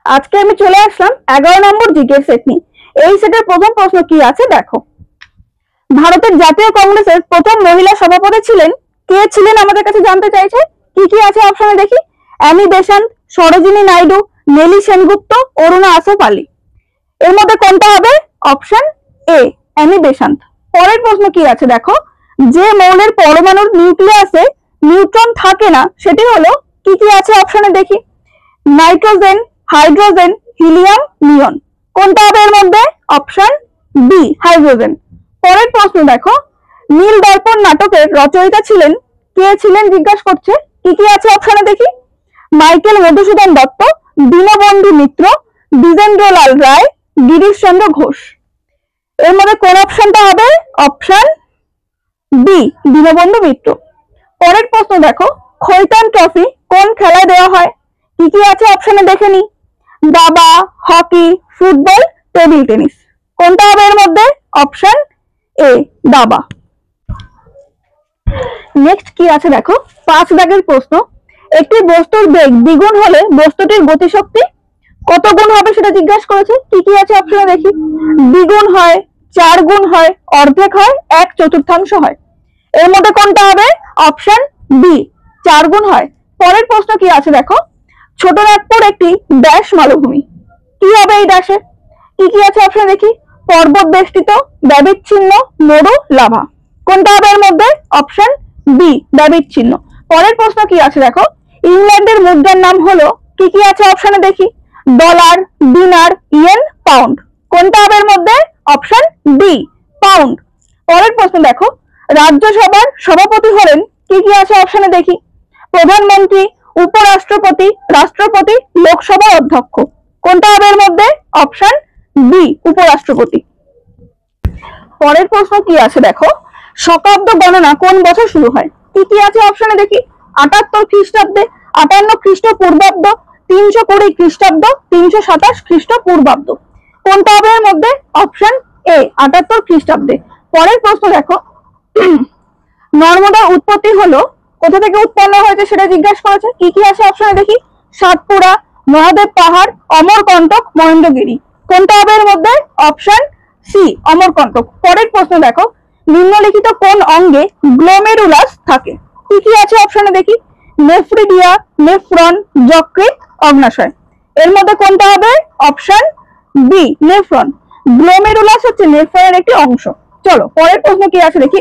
আজকে আমি চলে আসলাম 11 নম্বর জিকে সেট নিয়ে। এই সেটের প্রথম প্রশ্ন কি আছে দেখো। ভারতের জাতীয় কংগ্রেসের প্রথম মহিলা সভাপতি ছিলেন কে ছিলেন আমাদের কাছে জানতে চাইছে। কি কি আছে অপশনে দেখি। Annie Besant, Sarojini Naidu, Nellie Sengupta, Aruna Asaf Ali. এর মধ্যে কোনটা হবে? Option A Annie Besant. পরের প্রশ্ন কি আছে দেখো। যে মৌলের পরমাণুর নিউক্লিয়াসে নিউট্রন থাকে না সেটি হলো, কি কি আছে অপশনে দেখি। Nitrogen, hydrogen, helium, neon. কোনটা হবে এর মধ্যে? Option B hydrogen. পরের প্রশ্ন দেখো। নীল দর্পণ নাটকের রচয়িতা ছিলেন কে ছিলেন জিজ্ঞাসা করছে। কি কি আছে অপশনে দেখি। মাইকেল মধুসূদন দত্ত, দীনবন্ধু মিত্র, দ্বিজেন্দ্রলাল রায়, গিরিশচন্দ্র ঘোষ। এর মধ্যে কোন অপশনটা হবে? Option B Dinabandhu Mitra. পরের প্রশ্ন দেখো। খৈতান ট্রফি কোন খেলায় দেওয়া হয়? কি কি আছে অপশনে দেখে নি। দাবা, হকি, ফুটবল, টেবিল টেনিস। কোনটা হবে এর মধ্যে? অপশন এ দাবা। নেক্সট কি আছে দেখো। 5 দাগের প্রশ্ন। একটি বস্তুর বেগ দ্বিগুণ হলে বস্তুটির গতিশক্তি কত গুণ হবে সেটা জিজ্ঞাসা করেছে। কি কি আছে অপশনে দেখি। দ্বিগুণ হয়, 4 গুণ হয়, অর্ধেক হয়, 1/4 হয়। এর মধ্যে কোনটা হবে? অপশন বি 4 গুণ হয়। পরের প্রশ্ন কি আছে দেখো। ছোটনাগপুর একটি ড্যাশ মালভূমি। কি হবে এই ড্যাশে? কি কি আছে অপশন দেখি। পর্বত বেষ্টিত, ব্যবিচ্ছিন্ন, মরু, লাভা। কোনটা হবে এর মধ্যে? অপশন বি ব্যবিচ্ছিন্ন। পরের প্রশ্ন কি আছে দেখো। ইংল্যান্ডের মুদ্রার নাম হলো, কি কি আছে অপশনে দেখি। ডলার, দিনার, ইয়েন, পাউন্ড। কোনটা হবে এর মধ্যে? Option D pound. পরের প্রশ্ন দেখো। রাজ্যসভার সভাপতি হলেন, কি কি আছে অপশনে দেখি। প্রধানমন্ত্রী, উপরাষ্ট্রপতি, রাষ্ট্রপতি, লোকসভার অধ্যক্ষ। কোনটা হবে এর মধ্যে? অপশন বি উপরাষ্ট্রপতি। পরের প্রশ্ন কি আছে দেখো। শকাব্দ গণনা কোন বছর শুরু হয়? কি কি আছে অপশনে দেখি। 78 খ্রিস্টাব্দে, 58 খ্রিস্টপূর্বাব্দ, 320 খ্রিস্টাব্দ, 327 খ্রিস্টপূর্বাব্দ। কোনটা হবে এর মধ্যে? অপশন এ 78 খ্রিস্টাব্দে। পরের প্রশ্ন দেখো। নর্মদার উৎপত্তি হলো, কোথা থেকে উৎপন্ন হয়েছে সেটা জিজ্ঞাসা করেছে। কি কি আছে অপশনে দেখি। সাতপুরা, মহাদেব পাহাড়, অমরকণ্টক, মহেন্দ্রগিরি। কোনটা হবে এর মধ্যে? Option C Amarkantak. পরের প্রশ্ন দেখো। নিম্নলিখিত কোন অঙ্গে গ্লোমেরুলাস থাকে? কি কি আছে অপশনে দেখি। নেফ্রিডিয়া, নেফ্রন, যকৃৎ, অগ্নাশয়। এর মধ্যে কোনটা হবে? Option B nephron. গ্লোমেরুলাস হচ্ছে নেফ্রনের একটি অংশ। চলো পরের প্রশ্ন কি আছে দেখি।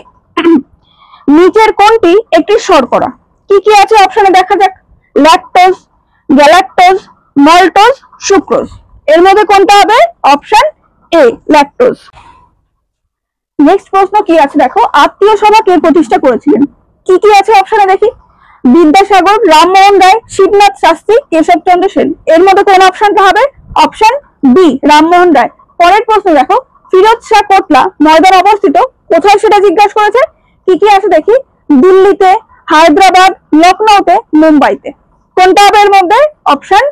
নিচের কোনটি একটি শর্করা? কি কি আছে অপশনে দেখা যাক। Lactose, galactose, maltose, sucrose. এর মধ্যে কোনটা হবে? অপশন এ ল্যাকটোজ। নেক্সট প্রশ্ন কি আছে দেখো। আত্মীয় সভা কে প্রতিষ্ঠা করেছিলেন? কি কি আছে অপশনে দেখি। বিদ্যাসাগর, রামমোহন রায়, শিবনাথ শাস্ত্রী, কেশবচন্দ্র সেন। এর মধ্যে কোন অপশনটা হবে? Option B Rammohan Roy. পরের প্রশ্ন দেখো। ফিরোজ শাহ কোটলা ময়দান অবস্থিত কোথায় সেটা জিজ্ঞাসা করেছে। কি কি আছে দেখি। দিল্লিতে, হায়দ্রাবাদ, লখনৌতে, মুম্বাইতে। কোনটা হবে এর মধ্যে? অপশন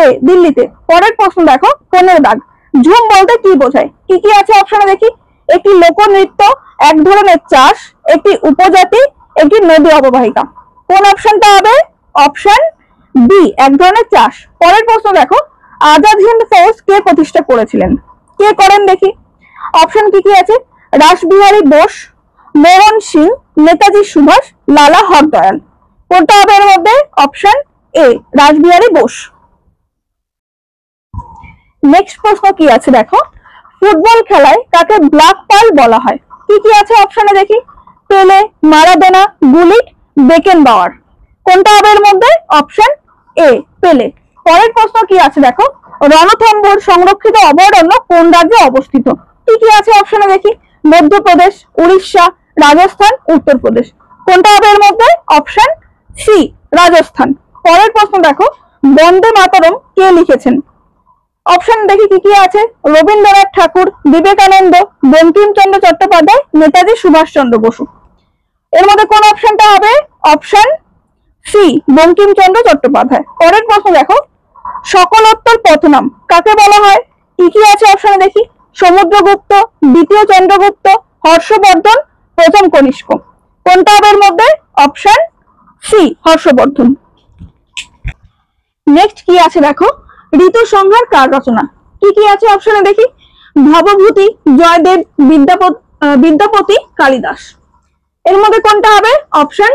এ দিল্লিতে। পরের প্রশ্ন দেখো। 15 দাগ। ঝুম বলতে কি বোঝায়? কি কি আছে অপশনে দেখি। একটি লোকনৃত্য, এক ধরনের চাষ, একটি উপজাতি, একটি নদী অববাহিকা। কোন অপশনটা হবে? অপশন বি এক ধরনের চাষ। পরের প্রশ্ন দেখো। আজাদ হিন্দ ফৌজ কে প্রতিষ্ঠা করেছিলেন? কে করেন দেখি। অপশন কি কি আছে। রাসবিহারী বোস, মোহন সিং, নেতাজি সুভাষ, লালা হরদয়াল। কোনটা হবে এর মধ্যে? Option A Rashbehari Bose. Next প্রশ্ন কি আছে দেখো। ফুটবল খেলায় কাকে ব্ল্যাক পার্ল বলা হয়? কি কি আছে অপশনে দেখি। পেলে, মারাদোনা, গুলিট, বেকেনবাওয়ার। কোনটা হবে এর মধ্যে? অপশন এ পেলে। পরের প্রশ্ন কি আছে দেখো। রণথম্বুর সংরক্ষিত অভয়ারণ্য কোন রাজ্যে অবস্থিত? কি কি আছে অপশনে দেখি। মধ্যপ্রদেশ, উড়িষ্যা, রাজস্থান, উত্তরপ্রদেশ। কোনটা হবে এর মধ্যে? Option C Rajasthan. পরের প্রশ্ন দেখো। বন্দে মাতরম কে লিখেছেন? অপশন দেখি কি কি আছে। রবীন্দ্রনাথ ঠাকুর, বিবেকানন্দ, বঙ্কিমচন্দ্র চট্টোপাধ্যায়, নেতাজি সুভাষচন্দ্র বসু। এর মধ্যে কোন অপশনটা হবে? Option C Bankimchandra Chattopadhyay. পরের প্রশ্ন দেখো। সকলোত্তর পথনাম কাকে বলা হয়? কি কি আছে অপশনে দেখি। সমুদ্রগুপ্ত, দ্বিতীয় চন্দ্রগুপ্ত, হর্ষবর্ধন, প্রথম কনিষ্ক। কোনটা হবে এর মধ্যে? Option C Harshvardhan. নেক্সট কি আছে দেখো। ঋতু সংহার কার রচনা? কি কি আছে অপশনে দেখি। ভবভূতি, জয়দেব, বিদ্যাপতি, কালিদাস। এর মধ্যে কোনটা হবে? Option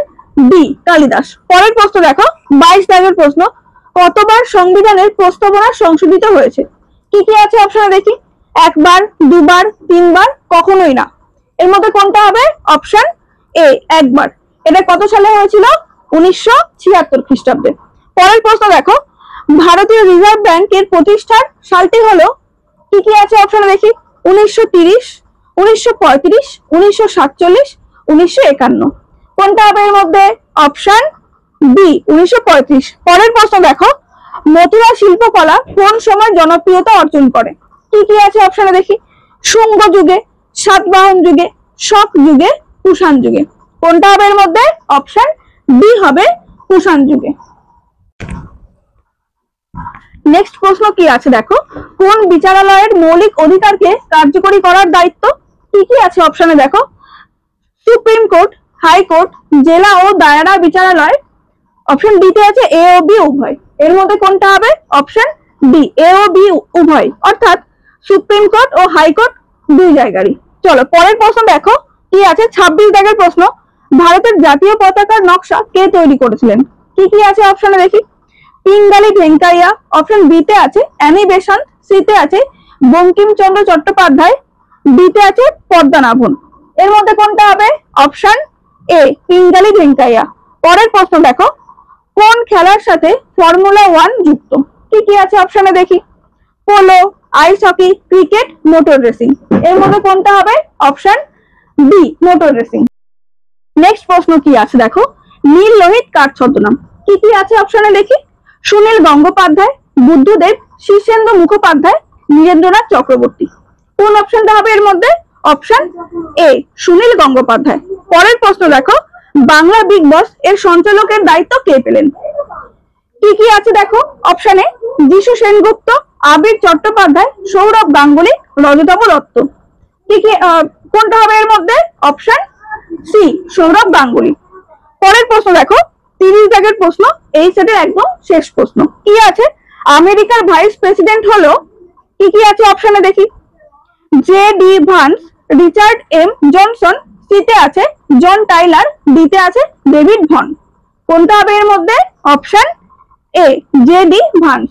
B, Kalidas. পরের প্রশ্ন দেখো, 22 দাগের প্রশ্ন, কতবার সংবিধানের প্রস্তাবনা সংশোধিত হয়েছে? কি কি আছে অপশনে দেখি। একবার, দুবার, তিনবার, কখনোই না। এর মধ্যে কোনটা হবে? অপশন এ, একবার। এটা কত সালে হয়েছিল? 1976 খ্রিস্টাব্দে। পরের প্রশ্ন দেখো, ভারতীয় রিজার্ভ ব্যাংকের প্রতিষ্ঠার সালটি হলো? কি কি আছে অপশনে দেখি। 1930, 1935, 1947, 1951। কোনটা হবে এর মধ্যে? Option B, 1935। পরের প্রশ্ন দেখো, মথুরা শিল্পকলা কোন সময় জনপ্রিয়তা অর্জন করে? কি কি আছে অপশনে দেখি। শুঙ্গ যুগে, সাতবাহন যুগে, শক যুগে, কুষাণ যুগে। কোনটা হবে এর মধ্যে? অপশন বি হবে কুষাণ যুগে। নেক্সট প্রশ্ন কি আছে দেখো, কোন বিচারালয়ের মৌলিক অধিকারকে কার্যকরী করার দায়িত্ব? কি কি আছে অপশনে দেখো। সুপ্রিম কোর্ট, হাইকোর্ট, জেলা ও দায়রা বিচারালয়। অপশন ডি তে আছে এ ও বি উভয়। এর মধ্যে কোনটা হবে? অপশন ডি, এ ও বি উভয়, অর্থাৎ সুপ্রিম কোর্ট ও হাইকোর্ট দুই জায়গারই। চলো পরের প্রশ্ন দেখো, কি আছে 26 দাগের প্রশ্ন, ভারতের জাতীয় পতাকার নকশা কে তৈরি করেছিলেন? কি কি আছে অপশনে দেখি। পিঙ্গালি ভেঙ্কাইয়া, অপশন বি তে আছে অ্যানি বেসান্ত, সি তে আছে বঙ্কিমচন্দ্র চট্টোপাধ্যায়, ডি তে আছে পদ্মনাভন। এর মধ্যে কোনটা হবে? অপশন এ, পিঙ্গালি ভেঙ্কাইয়া। পরের প্রশ্ন দেখো, কোন খেলার সাথে ফর্মুলা 1 যুক্ত? কি কি আছে অপশনে দেখি। Polo, ice hockey, cricket, motor racing. এর মধ্যে কোনটা হবে? Option B, motor racing. Next প্রশ্ন কি আছে দেখো, নীল লোহিত কার ছদ্মনাম? কি কি আছে অপশনে দেখি। সুনীল গঙ্গোপাধ্যায়, বুদ্ধদেব, শীর্ষেন্দু মুখোপাধ্যায়, নীরেন্দ্রনাথ চক্রবর্তী। কোন অপশনটা হবে এর মধ্যে? Option A, Sunil Gangopadhyay. পরের প্রশ্ন দেখো, বাংলা বিগ বস এর সঞ্চালকের দায়িত্ব কে পেলেন? কি কি আছে দেখো অপশনে। যিশু সেনগুপ্ত, আবির চট্টোপাধ্যায়, সৌরভ গাঙ্গুলি, রজতম দত্ত। কি কি কোনটা হবে এর মধ্যে? Option C, Sourav Ganguly. পরের প্রশ্ন দেখো, 30 দাগের প্রশ্ন, এই সেটের একদম শেষ প্রশ্ন। কি আছে? আমেরিকার ভাইস প্রেসিডেন্ট হলো? কি কি আছে অপশনে দেখি। J D Vance, Richard M Johnson, C তে আছে জন টাইলার, ডি তে আছে ডেভিড ভন। কোনটা হবে এর মধ্যে? Option A, J D Vance.